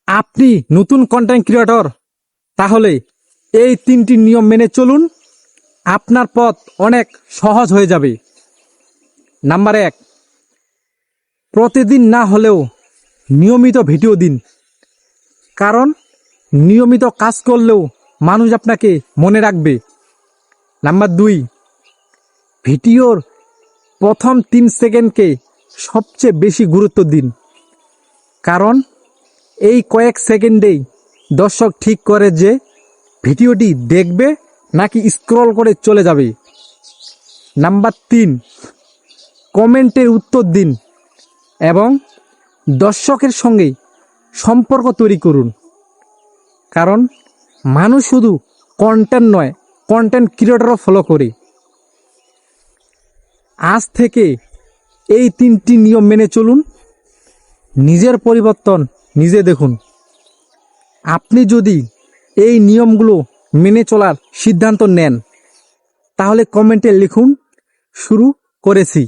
আপনি নতুন content creator, তাহলে এই 3টি নিয়ম মেনে চলুন, আপনার পথ অনেক সহজ হয়ে যাবে। নাম্বার 1, প্রতিদিন না হলেও নিয়মিত ভিডিও দিন, কারণ নিয়মিত কাজ করলেও মানুষ আপনাকে মনে রাখবে। নাম্বার 2, ভিডিওর প্রথম 3 সেকেন্ডকে সবচেয়ে বেশি গুরুত্ব দিন, কারণ এই কয়েক সেকেন্ডেই দর্শক ঠিক করে যে ভিডিওটি দেখবে নাকি স্ক্রল করে চলে যাবে। নাম্বার 3, কমেন্টের উত্তর দিন এবং দর্শকের সঙ্গে সম্পর্ক তৈরি করুন, কারণ মানুষ শুধু কন্টেন্ট নয়, কন্টেন্ট ক্রিয়েটরও ফলো করে। আজ থেকে এই 3টি নিয়ম মেনে চলুন, নিজের পরিবর্তন নিজে দেখুন। আপনি যদি এই নিয়মগুলো মেনে চলার সিদ্ধান্ত নেন, তাহলে কমেন্টে লিখুন, শুরু করেছি।